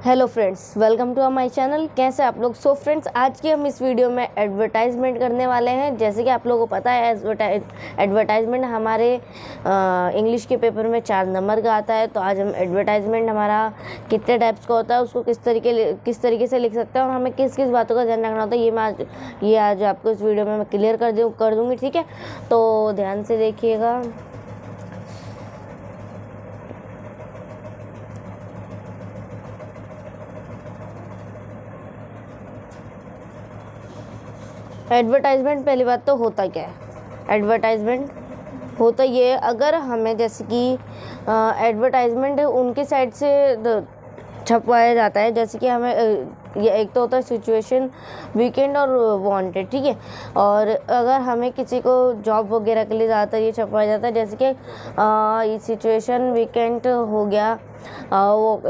Hello friends, welcome to my channel. कैसे आप लोग? फ्रेंड्स, आज की हम इस वीडियो में एडवर्टाइजमेंट करने वाले हैं। जैसे कि आप लोगों को पता है, एडवर्टाइजमेंट हमारे इंग्लिश के पेपर में 4 नंबर का आता है। तो आज हम एडवर्टाइजमेंट हमारा कितने टाइप्स का होता है, उसको किस तरीके से लिख सकते हैं और हमें किस किस बातों का ध्यान रखना होता है, ये आज आपको इस वीडियो में मैं क्लियर कर दूँगी। ठीक है, तो ध्यान से देखिएगा। एडवर्टाइजमेंट पहली बात तो होता क्या है? एडवर्टाइजमेंट होता ये, अगर हमें जैसे कि एडवर्टाइजमेंट उनकी साइड से छपवाया जाता है। जैसे कि हमें ये एक तो होता है सिचुएशन, वीकेंड और वांटेड। ठीक है, और अगर हमें किसी को जॉब वगैरह के लिए ज़्यादातर ये छपवाया जाता है। जैसे कि ये सिचुएशन वीकेंड हो गया, वो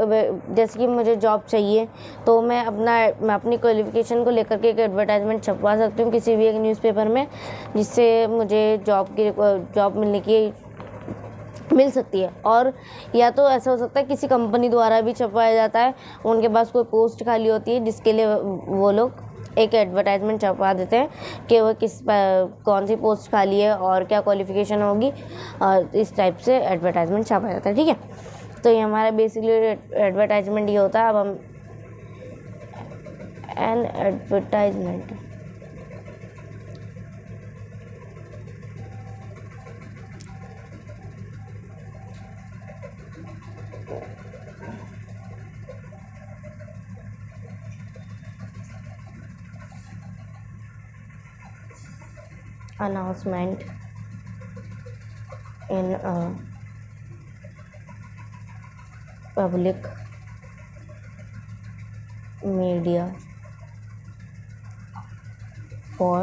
जैसे कि मुझे जॉब चाहिए, तो मैं अपनी क्वालिफ़िकेशन को लेकर के एक एडवर्टाइजमेंट छपवा सकती हूँ किसी भी एक न्यूज़पेपर में, जिससे मुझे जॉब मिल सकती है। और या तो ऐसा हो सकता है किसी कंपनी द्वारा भी छपवाया जाता है। उनके पास कोई पोस्ट खाली होती है जिसके लिए वो लोग एक एडवर्टाइजमेंट छपवा देते हैं कि वो कौन सी पोस्ट खाली है और क्या क्वालिफ़िकेशन होगी, और इस टाइप से एडवर्टाइजमेंट छापा जाता है। ठीक है, तो ये हमारा बेसिकली एडवर्टाइजमेंट ये होता है। अब हम an advertisement announcement in a public media for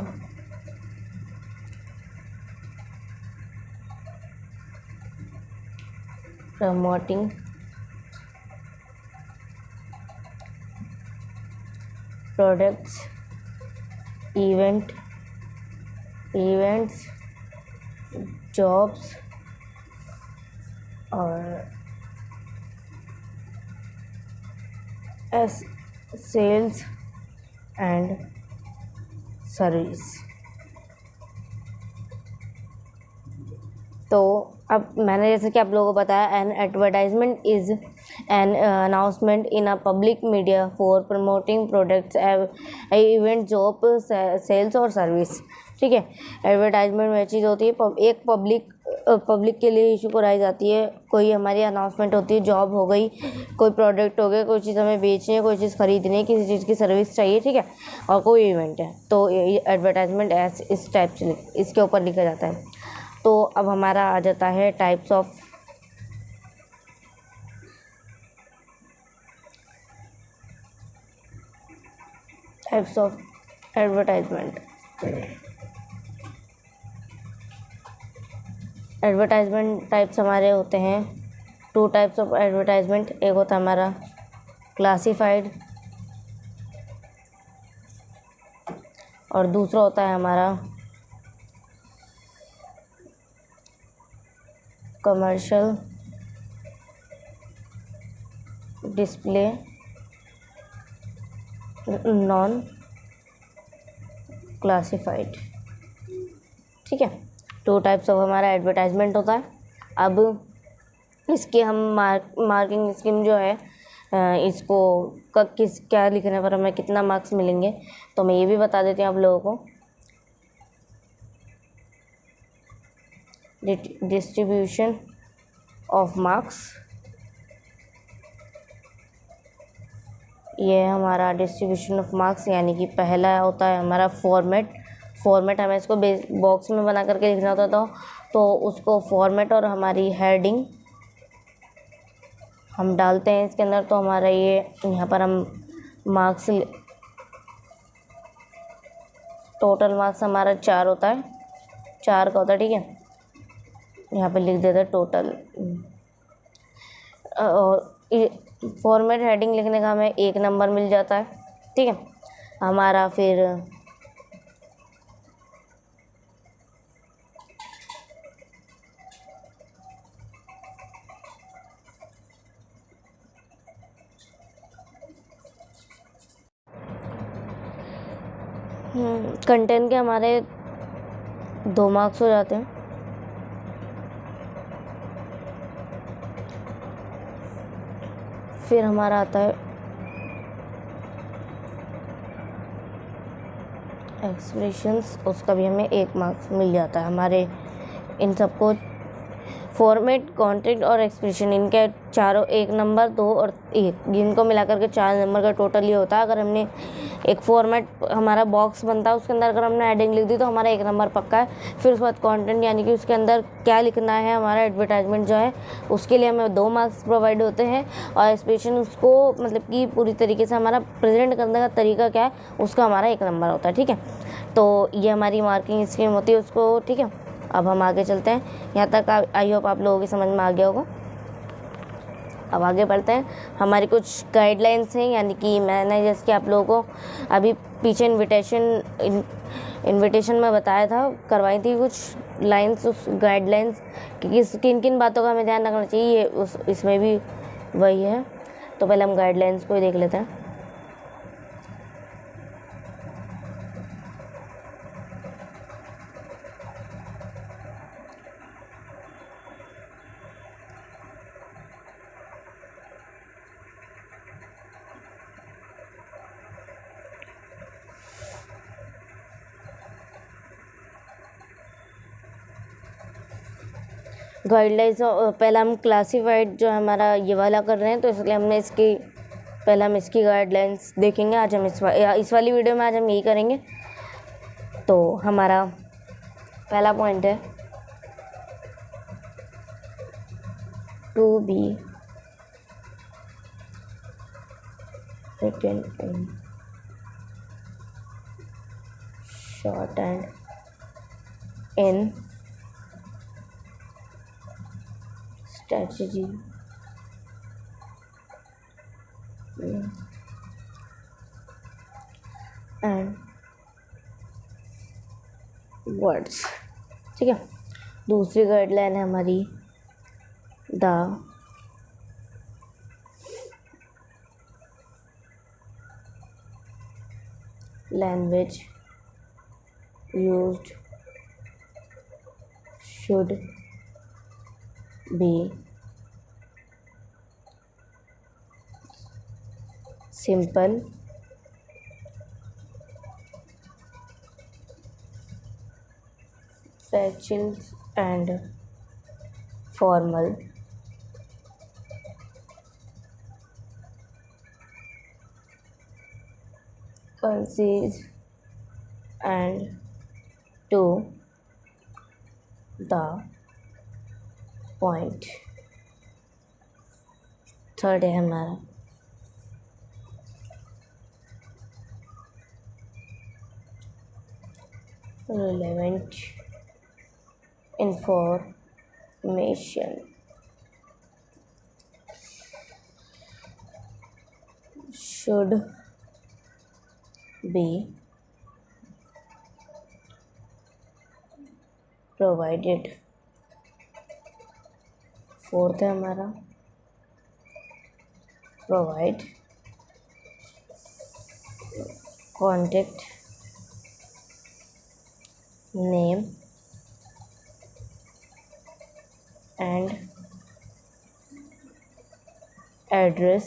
promoting products, events, jobs और sales and सर्विस। तो अब मैंने जैसे कि आप लोगों को बताया, an advertisement is an announcement in a public media for promoting products, event, job, sales और सर्विस। ठीक है, एडवर्टाइजमेंट वह चीज़ होती है एक पब्लिक के लिए इशू कराई जाती है। कोई हमारी अनाउंसमेंट होती है, जॉब हो गई, कोई प्रोडक्ट हो गया, कोई चीज़ हमें बेचनी है, कोई चीज़ खरीदनी है, किसी चीज़ की सर्विस चाहिए। ठीक है, और कोई इवेंट है, तो एडवर्टाइजमेंट इस टाइप से इसके ऊपर लिखा जाता है। तो अब हमारा आ जाता है types of advertisement. Advertisement types हमारे होते हैं 2 टाइप्स ऑफ एडवर्टाइजमेंट। एक होता है हमारा क्लासिफाइड और दूसरा होता है हमारा कमर्शियल डिस्प्ले नॉन क्लासिफाइड। ठीक है, 2 टाइप्स ऑफ हमारा एडवर्टाइजमेंट होता है। अब इसके हम मार्किंग स्कीम जो है, इसको क्या लिखने पर हमें कितना मार्क्स मिलेंगे, तो मैं ये भी बता देती हूँ आप लोगों को। डिस्ट्रीब्यूशन ऑफ मार्क्स, ये हमारा डिस्ट्रीब्यूशन ऑफ मार्क्स, यानी कि पहला होता है हमारा फॉर्मेट हमें इसको बॉक्स में बना करके लिखना होता था, तो उसको फॉर्मेट और हमारी हेडिंग हम डालते हैं इसके अंदर। तो हमारा ये यहाँ पर हम मार्क्स, टोटल मार्क्स हमारा 4 होता है, 4 का होता है। ठीक है, यहाँ पे लिख देते हैं टोटल। और फॉर्मेट हेडिंग लिखने का हमें 1 नंबर मिल जाता है। ठीक है, हमारा फिर कंटेंट के हमारे 2 मार्क्स हो जाते हैं। फिर हमारा आता है एक्सप्रेशंस, उसका भी हमें 1 मार्क्स मिल जाता है। हमारे इन सबको फॉर्मेट, कंटेंट और एक्सप्रेशन, इनके चारों 1 नंबर, 2 और 1, इनको मिलाकर के 4 नंबर का टोटल ये होता है। अगर हमने एक फॉर्मेट, हमारा बॉक्स बनता है, उसके अंदर अगर हमने हेडिंग लिख दी तो हमारा 1 नंबर पक्का है। फिर उसके बाद कंटेंट, यानी कि उसके अंदर क्या लिखना है, हमारा एडवर्टाइजमेंट जो है, उसके लिए हमें 2 मार्क्स प्रोवाइड होते हैं। और एक्सप्रेशन, उसको मतलब कि पूरी तरीके से हमारा प्रेजेंट करने का तरीका क्या है, उसका हमारा 1 नंबर होता है। ठीक है, तो ये हमारी मार्किंग स्कीम होती है उसको। ठीक है, अब हम आगे चलते हैं। यहाँ तक आई होप आप लोगों की समझ में आ गया होगा। अब आगे बढ़ते हैं। हमारी कुछ गाइडलाइंस हैं, यानी कि मैंने जैसे कि आप लोगों को अभी पीछे इनविटेशन में बताया था, करवाई थी कुछ लाइंस, उस गाइडलाइंस कि किन किन बातों का हमें ध्यान रखना चाहिए, इसमें भी वही है। तो पहले हम गाइडलाइंस को ही देख लेते हैं। गाइडलाइंस पहला हम क्लासीफाइड जो हमारा ये वाला कर रहे हैं, तो इसलिए हमने पहले हम इसकी गाइडलाइंस देखेंगे। आज हम इस वाली वीडियो में आज हम यही करेंगे। तो हमारा पहला पॉइंट है to be written in short and in strategy and words। ठीक है, दूसरी गाइडलाइन है हमारी the language used should be simple, factual and formal, concise and to the point। Third है हमारा relevant information should be provided। Fourth है हमारा provide contact name and address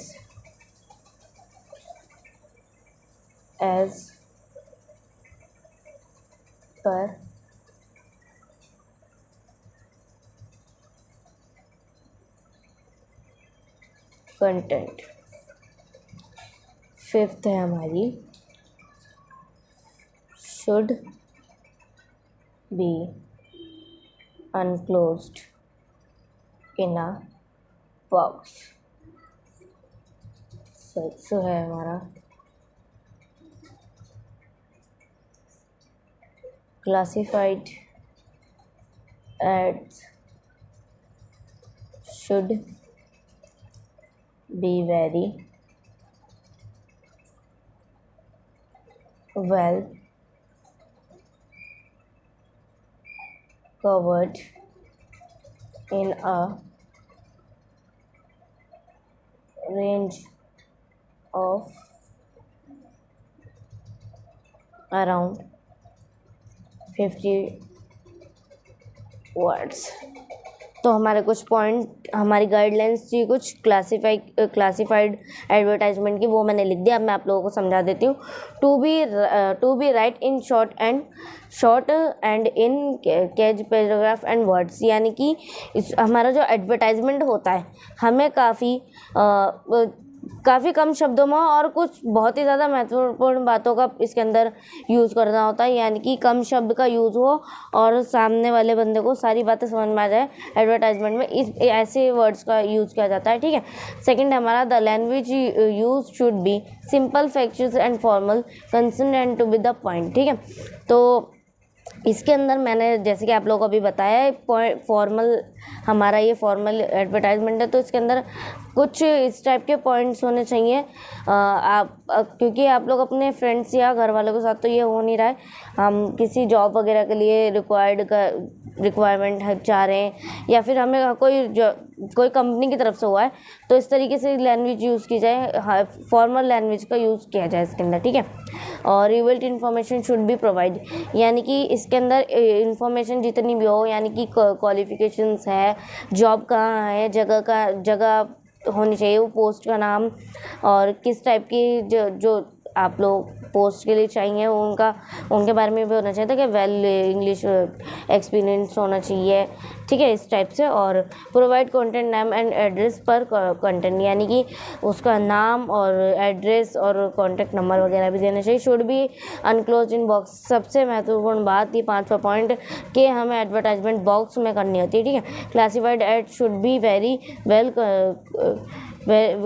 as per content. Fifth है हमारी should be enclosed in a box. Six है हमारा classified ads should be very well covered in a range of around 50 words. तो हमारे कुछ point, हमारी गाइडलाइंस थी कुछ क्लासिफाइड एडवर्टाइजमेंट की, वो मैंने लिख दिया। अब मैं आप लोगों को समझा देती हूँ। To be write in short and in catch paragraph and words, यानी कि हमारा जो एडवर्टाइजमेंट होता है हमें काफ़ी कम शब्दों में और कुछ बहुत ही ज़्यादा महत्वपूर्ण बातों का इसके अंदर यूज़ करना होता है, यानी कि कम शब्द का यूज़ हो और सामने वाले बंदे को सारी बातें समझ में आ जाए। एडवर्टाइजमेंट में इस ऐसे वर्ड्स का यूज़ किया जाता है, ठीक है। सेकंड हमारा, the language use should be simple, factual and formal, concern and to be the point, ठीक है। तो इसके अंदर मैंने जैसे कि आप लोगों को अभी बताया है, फॉर्मल, हमारा ये फॉर्मल एडवर्टाइजमेंट है, तो इसके अंदर कुछ इस टाइप के पॉइंट्स होने चाहिए। क्योंकि आप लोग अपने फ्रेंड्स या घर वालों के साथ तो ये हो नहीं रहा है, हम किसी जॉब वगैरह के लिए रिक्वायरमेंट चाह रहे हैं, या फिर हमें कोई कंपनी की तरफ से हुआ है, तो इस तरीके से लैंग्वेज यूज़ की जाए, फॉर्मल लैंग्वेज का यूज़ किया जाए इसके अंदर, ठीक है। और relevant information should be provide, यानी कि इसके अंदर इन्फॉर्मेशन जितनी भी हो, यानी कि क्वालिफिकेशंस है, जॉब कहाँ है, जगह होनी चाहिए, वो पोस्ट का नाम और किस टाइप की जो आप लोग पोस्ट के लिए चाहिए उनके बारे में भी होना चाहिए था कि वेल इंग्लिश एक्सपीरियंस होना चाहिए, ठीक है, इस टाइप से। और provide content name and address पर कंटेंट, यानी कि उसका नाम और एड्रेस और कॉन्टैक्ट नंबर वगैरह भी देना चाहिए। Should be unclose in box, सबसे महत्वपूर्ण बात ये 5वां पॉइंट कि हमें एडवर्टाइजमेंट बॉक्स में करनी होती है, ठीक है। Classified ad should be very well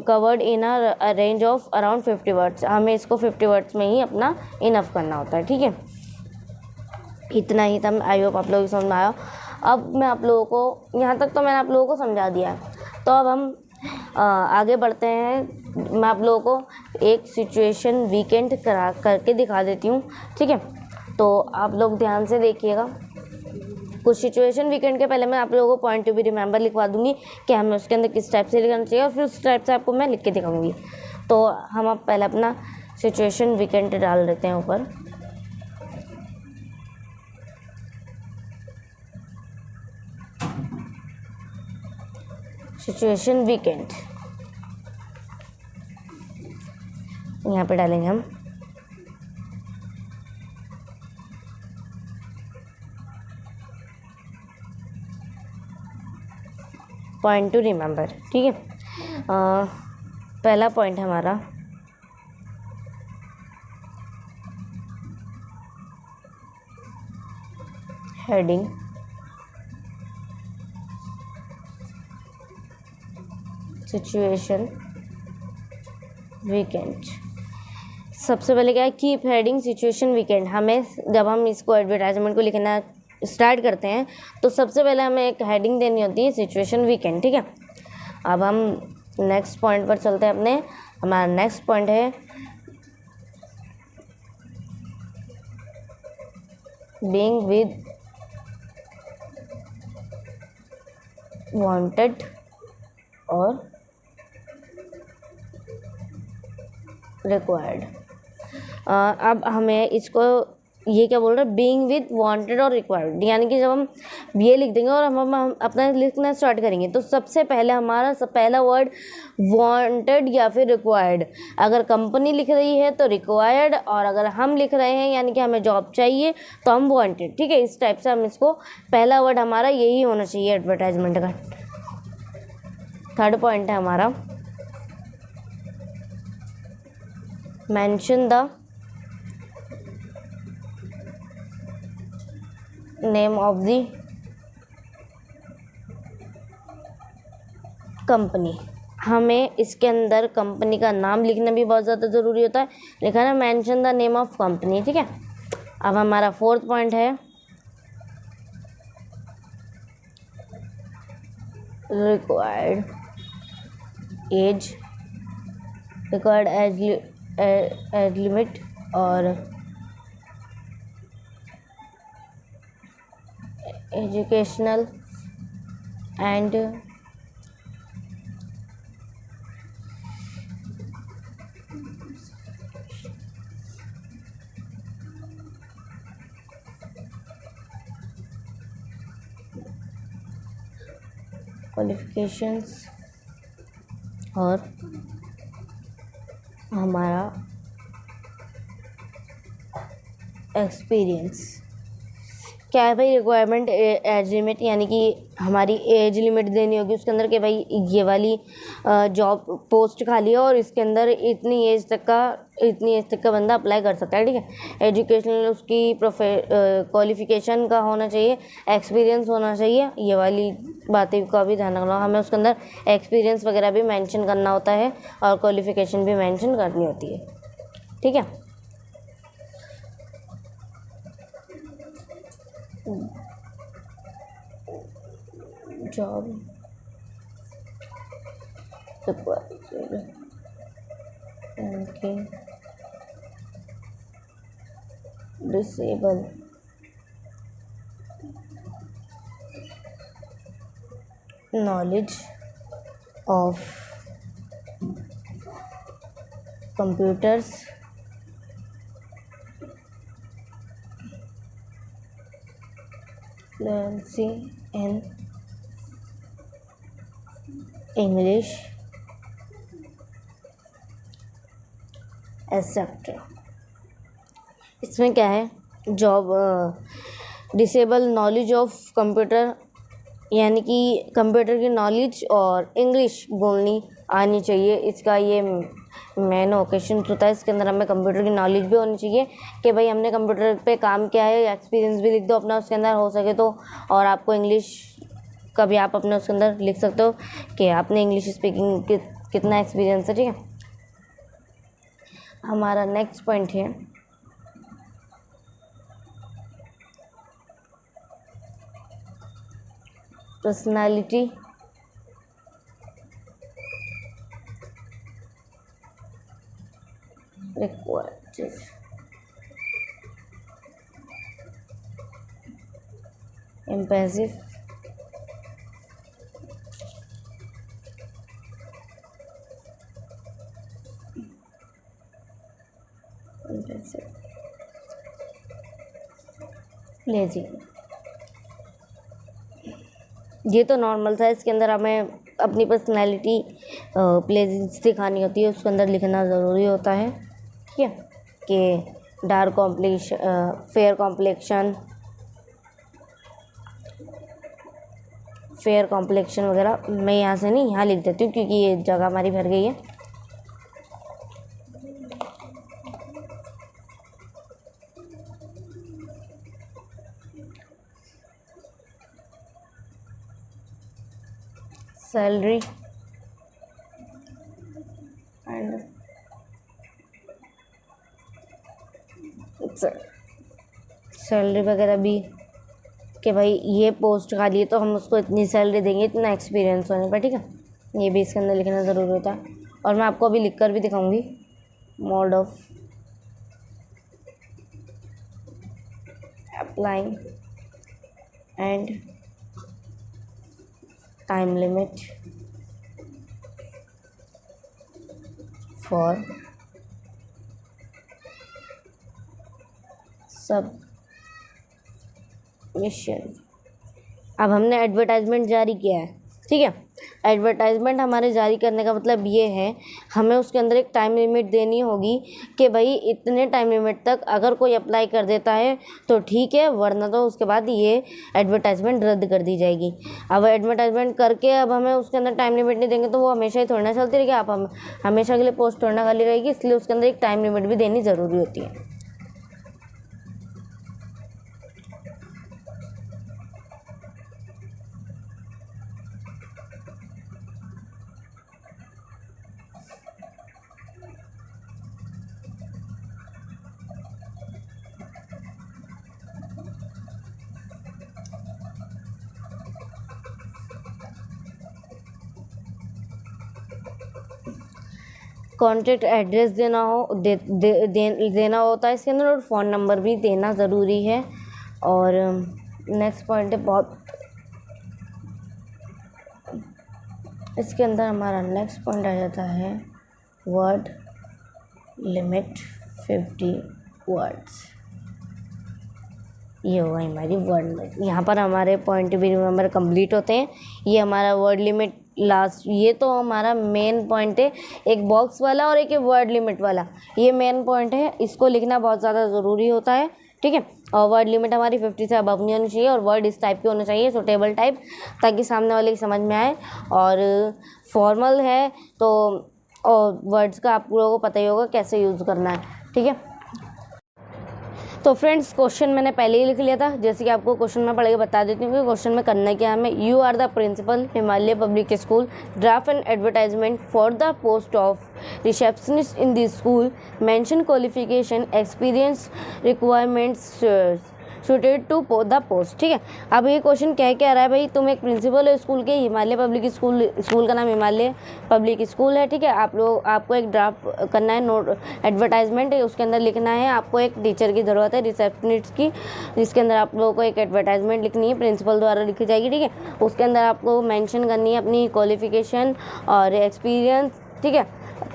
covered in a range of around 50 words, हमें इसको 50 वर्ड्स में ही अपना इनफ करना होता है, ठीक है। इतना ही था, आई होप आप लोगों को समझ में आया। अब मैं आप लोगों को, यहाँ तक तो मैंने आप लोगों को समझा दिया है, तो अब हम आगे बढ़ते हैं। मैं आप लोगों को एक सिचुएशन वीकेंड करके दिखा देती हूँ, ठीक है। तो आप लोग ध्यान से देखिएगा। कुछ सिचुएशन वीकेंड के पहले मैं आप लोगों को पॉइंट टू बी रिमेंबर लिखवा दूंगी कि हमें उसके अंदर किस टाइप से लिखना चाहिए, और फिर उस टाइप से आपको मैं लिख के दिखाऊंगी। तो हम अब पहले अपना सिचुएशन वीकेंड डाल देते हैं ऊपर। सिचुएशन वीकेंड यहाँ पे डालेंगे हम। पॉइंट टू रिमेंबर, ठीक है। पहला पॉइंट हमारा, हेडिंग सिचुएशन वीकेंड। सबसे पहले क्या है, कीप हेडिंग सिचुएशन वीकेंड। हमें जब हम इसको एडवर्टाइजमेंट को लिखना स्टार्ट करते हैं तो सबसे पहले हमें एक हेडिंग देनी होती है, सिचुएशन वीकेंड, ठीक है। अब हम नेक्स्ट पॉइंट पर चलते हैं अपने। हमारा नेक्स्ट पॉइंट है बीइंग विद वांटेड और रिक्वायर्ड। अब हमें इसको, ये क्या बोल रहा है, बीइंग विद वांटेड और रिक्वायर्ड, यानी कि जब हम ये लिख देंगे और हम अपना लिखना स्टार्ट करेंगे तो सबसे पहले हमारा पहला वर्ड वांटेड या फिर रिक्वायर्ड। अगर कंपनी लिख रही है तो रिक्वायर्ड, और अगर हम लिख रहे हैं यानी कि हमें जॉब चाहिए तो हम वांटेड, ठीक है। इस टाइप से हम इसको, पहला वर्ड हमारा यही होना चाहिए एडवर्टाइजमेंट का। थर्ड पॉइंट है हमारा, mention the name of the company. हमें इसके अंदर कंपनी का नाम लिखना भी बहुत ज़्यादा ज़रूरी होता है। लिखा ना, mention the name of company, ठीक है। अब हमारा फोर्थ पॉइंट है रिक्वायर्ड एज लिमिट और एजुकेशनल एंड क्वालिफिकेशंस और हमारा एक्सपीरियंस। क्या है भाई रिक्वायरमेंट एज लिमिट, यानी कि हमारी एज लिमिट देनी होगी उसके अंदर कि भाई ये वाली जॉब पोस्ट खाली है और इसके अंदर इतनी एज तक का बंदा अप्लाई कर सकता है, ठीक है। एजुकेशनल उसकी क्वालिफिकेशन का होना चाहिए, एक्सपीरियंस होना चाहिए, ये वाली बातें का भी ध्यान रखना। हमें उसके अंदर एक्सपीरियंस वगैरह भी मेंशन करना होता है और क्वालिफिकेशन भी मेंशन करनी होती है, ठीक है। Job disable knowledge of computers, fluency in English, etc. इसमें क्या है, job disable knowledge of computer, यानी कि कंप्यूटर की नॉलेज और इंग्लिश बोलनी आनी चाहिए। इसका ये मेन ओकेशन होता है। इसके अंदर हमें कंप्यूटर की नॉलेज भी होनी चाहिए कि भाई हमने कंप्यूटर पे काम किया है, एक्सपीरियंस भी लिख दो अपना उसके अंदर हो सके तो। और आपको इंग्लिश का भी आप अपने उसके अंदर लिख सकते हो कि आपने इंग्लिश स्पीकिंग कितना एक्सपीरियंस है, ठीक है। हमारा नेक्स्ट पॉइंट है पर्सनालिटी रिक्वायर्ड, इम्प्रेसिव, लेजी। ये तो नॉर्मल था। इसके अंदर हमें अपनी पर्सनैलिटी प्लेजेंस दिखानी होती है, उसके अंदर लिखना ज़रूरी होता है, ठीक है। कि डार्क कॉम्प्लेक्शन, फेयर कॉम्प्लेक्शन वगैरह मैं यहाँ से नहीं, यहाँ लिख देती हूँ क्योंकि ये जगह हमारी भर गई है। सैलरी एंड सैलरी वगैरह भी कि भाई ये पोस्ट खाली है तो हम उसको इतनी सैलरी देंगे, इतना एक्सपीरियंस होने पर, ठीक है। ये भी इसके अंदर लिखना ज़रूरी होता है और मैं आपको अभी लिख कर भी दिखाऊंगी। Mode of applying and time limit for submission. अब हमने एडवर्टाइजमेंट जारी किया है, ठीक है। एडवर्टाइजमेंट हमारे जारी करने का मतलब ये है, हमें उसके अंदर एक टाइम लिमिट देनी होगी कि भाई इतने टाइम लिमिट तक अगर कोई अप्लाई कर देता है तो ठीक है, वरना तो उसके बाद ये एडवर्टाइजमेंट रद्द कर दी जाएगी। अब एडवर्टाइजमेंट करके अब हमें उसके अंदर टाइम लिमिट नहीं देंगे तो वो हमेशा ही थोड़ी ना चलती रहेगी। आप हम हमेशा के लिए पोस्ट थोड़ी ना खाली रहेगी, इसलिए उसके अंदर एक टाइम लिमिट भी देनी ज़रूरी होती है। कॉन्टैक्ट एड्रेस देना होता है इसके अंदर, और फ़ोन नंबर भी देना ज़रूरी है। और नेक्स्ट पॉइंट है बहुत, इसके अंदर हमारा नेक्स्ट पॉइंट आ जाता है वर्ड लिमिट 50 वर्ड्स। ये होगा हमारी वर्ड लिमिट। यहाँ पर हमारे पॉइंट भी रिमेंबर कंप्लीट होते हैं। ये हमारा वर्ड लिमिट लास्ट, ये तो हमारा मेन पॉइंट है, एक बॉक्स वाला और एक वर्ड लिमिट वाला, ये मेन पॉइंट है, इसको लिखना बहुत ज़्यादा ज़रूरी होता है, ठीक है। और वर्ड लिमिट हमारी 50 से अबव नहीं होनी चाहिए और वर्ड इस टाइप के होने चाहिए, सुटेबल टाइप, ताकि सामने वाले की समझ में आए। और फॉर्मल है तो और वर्ड्स का आप लोगों को पता ही होगा कैसे यूज़ करना है, ठीक है। तो फ्रेंड्स क्वेश्चन मैंने पहले ही लिख लिया था, जैसे कि आपको क्वेश्चन में पढ़ के बता देती हूँ कि क्वेश्चन में करना क्या है हमें। You are the principal Himalaya public school, draft an advertisement for the post of receptionist in the school, mention qualification experience requirements suited to the post, ठीक है। अब ये क्वेश्चन कह रहा है भाई तुम एक प्रिंसिपल हो स्कूल के, हिमालय पब्लिक स्कूल, स्कूल का नाम हिमालय पब्लिक स्कूल है, ठीक है। आपको एक ड्राफ्ट करना है, नोट एडवर्टाइजमेंट है, उसके अंदर लिखना है आपको एक टीचर की ज़रूरत है रिसेप्शनिस्ट की, जिसके अंदर आप लोगों को एक एडवर्टाइजमेंट लिखनी है, प्रिंसिपल द्वारा लिखी जाएगी, ठीक है। उसके अंदर आपको मेंशन करनी है अपनी क्वालिफिकेशन और एक्सपीरियंस, ठीक है।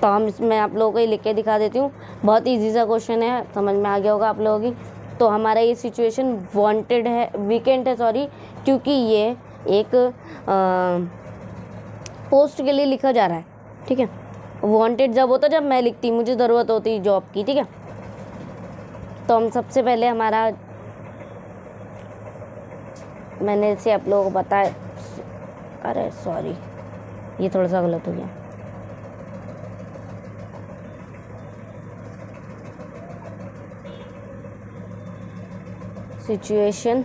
तो हम इसमें आप लोगों को लिख के दिखा देती हूँ, बहुत ईजी सा क्वेश्चन है, समझ में आ गया होगा आप लोगों की। तो हमारा ये सिचुएशन वांटेड है, वीकेंट है सॉरी, क्योंकि ये एक पोस्ट के लिए लिखा जा रहा है, ठीक है। वांटेड जब होता जब मैं लिखती, मुझे ज़रूरत होती जॉब की, ठीक है। तो हम सबसे पहले हमारा, मैंने इसे आप लोगों को बताया, अरे सॉरी ये थोड़ा सा गलत हो गया, सिचुएशन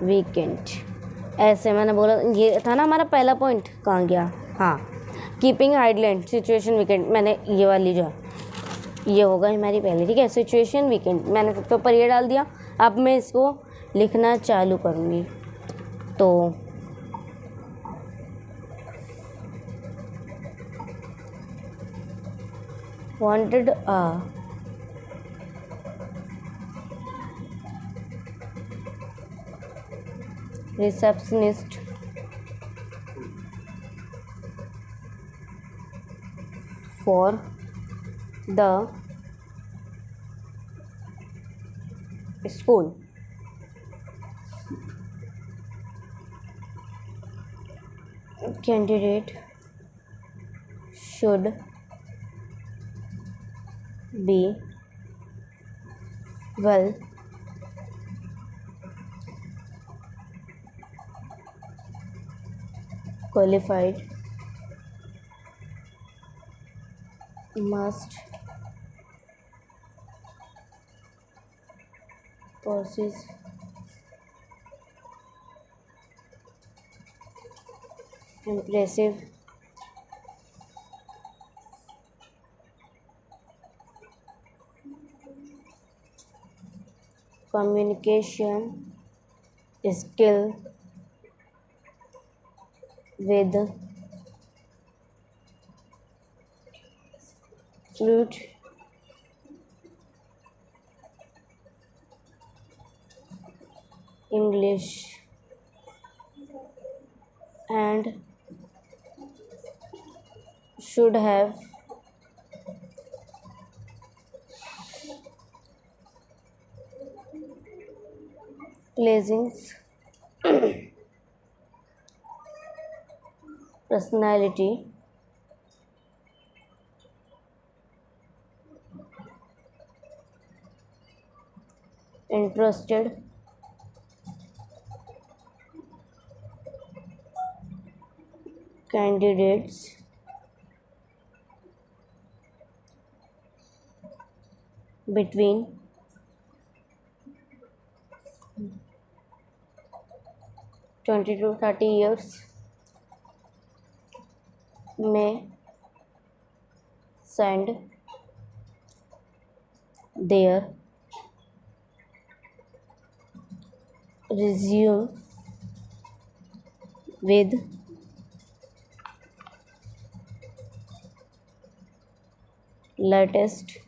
वीकेंड, ऐसे मैंने बोला, ये था ना हमारा पहला पॉइंट, कहाँ गया, हाँ, कीपिंग आइडलैंड सिचुएशन वीकेंड, मैंने ये वाली जो है ये होगा हमारी पहली, ठीक है। सिचुएशन वीकेंड मैंने सबसे ऊपर ये डाल दिया। अब मैं इसको लिखना चालू करूँगी, तो wanted receptionist for the school, candidate should be well qualified, must possess impressive communication skill with fluent English and should have pleasing personality, interested candidates between 20 to 30 years may send their resume with latest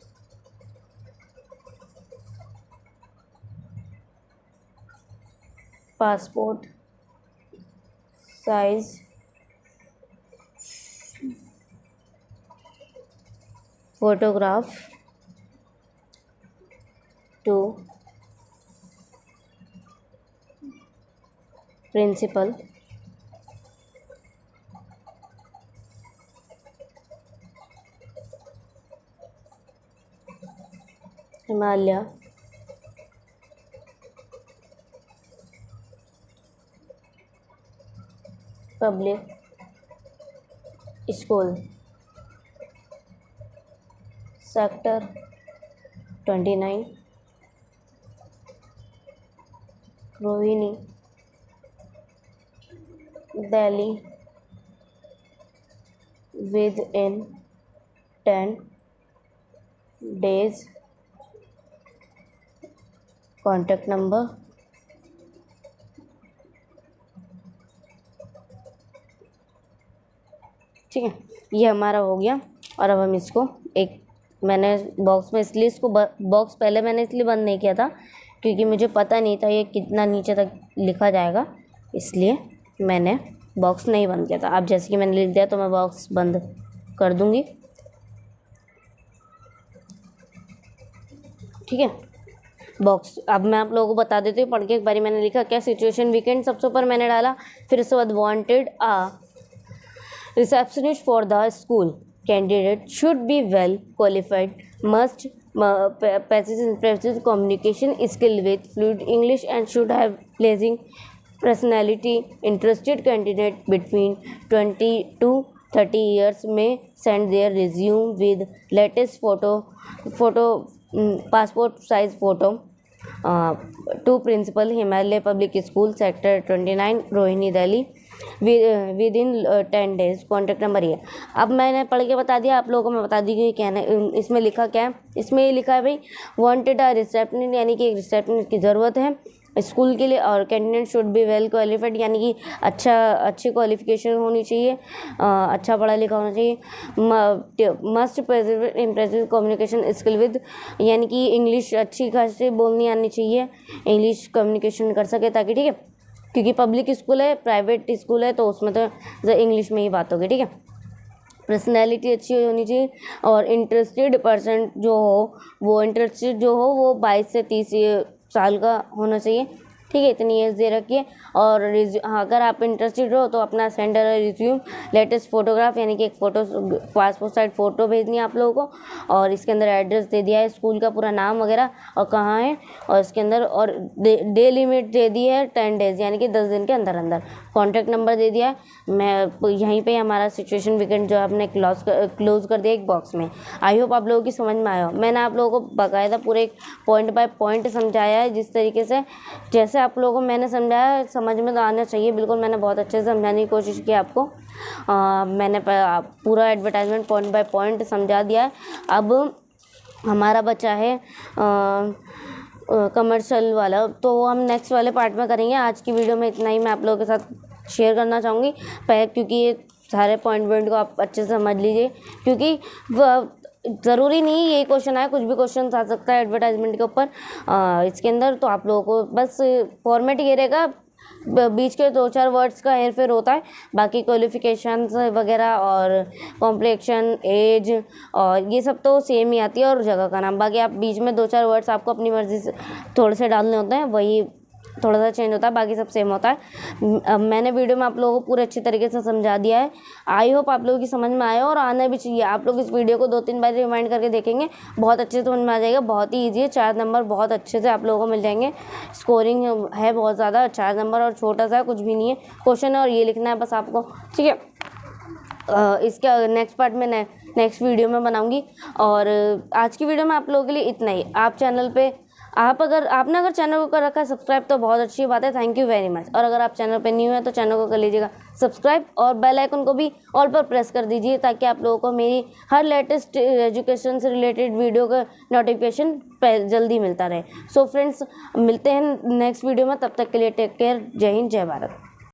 passport size photograph to principal Himalaya public school sector 29 Rohini Delhi within 10 days contact number ठीक है। ये हमारा हो गया। और अब हम इसको एक मैंने बॉक्स में इसलिए इसको बॉक्स पहले मैंने इसलिए बंद नहीं किया था क्योंकि मुझे पता नहीं था ये कितना नीचे तक लिखा जाएगा, इसलिए मैंने बॉक्स नहीं बंद किया था। अब जैसे कि मैंने लिख दिया तो मैं बॉक्स बंद कर दूंगी। ठीक है, बॉक्स अब मैं आप लोगों को बता देती हूँ पढ़ के एक बारी। मैंने लिखा क्या, सिचुएशन वीकेंड सबसे ऊपर मैंने डाला, फिर उसके बाद wanted a receptionist for the school. Candidate should be well qualified, must possess communication skill with fluent English and should have pleasing personality. Interested candidate between 20 to 30 years may send their resume with latest passport size photo to principal Himalaya Public School Sector 29 Rohini Delhi with in 10 days। Contact number ये अब मैंने पढ़ के बता दिया, आप लोगों को मैं बता दी कि क्या है इसमें लिखा क्या है। इसमें ये लिखा है भाई वांटेड अ रिसेप्शनिस्ट, यानी कि एक रिसेप्शनिस्ट की ज़रूरत है स्कूल के लिए। और candidate should be well qualified, यानी कि अच्छी क्वालिफिकेशन होनी चाहिए, अच्छा पढ़ा लिखा होना चाहिए। Must impressive communication skill with, यानी कि इंग्लिश अच्छी खासी बोलनी आनी चाहिए, इंग्लिश कम्युनिकेशन कर सके ताकि, ठीक है, क्योंकि पब्लिक स्कूल है, प्राइवेट स्कूल है, तो उसमें तो इंग्लिश में ही बात होगी। ठीक है, पर्सनैलिटी अच्छी होनी चाहिए और इंटरेस्टेड पर्सन जो हो वो 22 से 30 साल का होना चाहिए। ठीक है, इतनी एज दे रखी है। और अगर आप इंटरेस्टेड हो तो अपना सेंडर रिज्यूम लेटेस्ट फोटोग्राफ, यानी कि एक फ़ोटो पासपोर्ट साइज फ़ोटो भेजनी है आप लोगों को। और इसके अंदर एड्रेस दे दिया है, स्कूल का पूरा नाम वगैरह और कहाँ है, और इसके अंदर और डे लिमिट दे दी है 10 days, यानी कि 10 दिन के अंदर अंदर। कॉन्टैक्ट नंबर दे दिया है। मैं यहीं पर हमारा सिचुएशन वीकेंड जो आपने क्लोज कर दिया एक बॉक्स में। आई होप आप लोगों की समझ में आया हो। मैंने आप लोगों को बाकायदा पूरे पॉइंट बाय पॉइंट समझाया है, जिस तरीके से जैसे आप लोगों को मैंने समझाया समझ में तो आना चाहिए बिल्कुल। मैंने बहुत अच्छे से समझाने की कोशिश की आपको। मैंने पूरा एडवर्टाइजमेंट पॉइंट बाय पॉइंट समझा दिया है। अब हमारा बचा है कमर्शियल वाला, तो हम नेक्स्ट वाले पार्ट में करेंगे। आज की वीडियो में इतना ही मैं आप लोगों के साथ शेयर करना चाहूँगी, क्योंकि ये सारे पॉइंट को आप अच्छे से समझ लीजिए, क्योंकि ज़रूरी नहीं यही क्वेश्चन आए, कुछ भी क्वेश्चन आ सकता है एडवर्टाइजमेंट के ऊपर इसके अंदर। तो आप लोगों को बस फॉर्मेट ये रहेगा, बीच के 2-4 वर्ड्स का हेर फेर होता है, बाकी क्वालिफिकेशंस वगैरह और कॉम्प्लेक्शन, एज और ये सब तो सेम ही आती है, और जगह का नाम। बाकी आप बीच में 2-4 वर्ड्स आपको अपनी मर्ज़ी से थोड़े से डालने होते हैं, वही थोड़ा सा चेंज होता है, बाकी सब सेम होता है। मैंने वीडियो में आप लोगों को पूरे अच्छी तरीके से समझा दिया है। आई होप आप लोगों की समझ में आया, और आना भी चाहिए। आप लोग इस वीडियो को 2-3 बार रिमाइंड करके देखेंगे, बहुत अच्छे से समझ में आ जाएगा। बहुत ही ईजी है, 4 नंबर बहुत अच्छे से आप लोगों को मिल जाएंगे। स्कोरिंग है बहुत ज़्यादा, 4 नंबर और छोटा सा कुछ भी नहीं है क्वेश्चन है, और ये लिखना है बस आपको। ठीक है, इसका नेक्स्ट पार्ट में नेक्स्ट वीडियो में बनाऊँगी। और आज की वीडियो में आप लोगों के लिए इतना ही। आप चैनल पे आपने अगर चैनल को कर रखा है सब्सक्राइब तो बहुत अच्छी बात है, थैंक यू वेरी मच। और अगर आप चैनल पे न्यू है तो चैनल को कर लीजिएगा सब्सक्राइब, और बेल आइकन को भी ऑल पर प्रेस कर दीजिए, ताकि आप लोगों को मेरी हर लेटेस्ट एजुकेशन से रिलेटेड वीडियो का नोटिफिकेशन जल्दी मिलता रहे। सो फ्रेंड्स, मिलते हैं नेक्स्ट वीडियो में, तब तक के लिए टेक केयर। जय हिंद, जय भारत।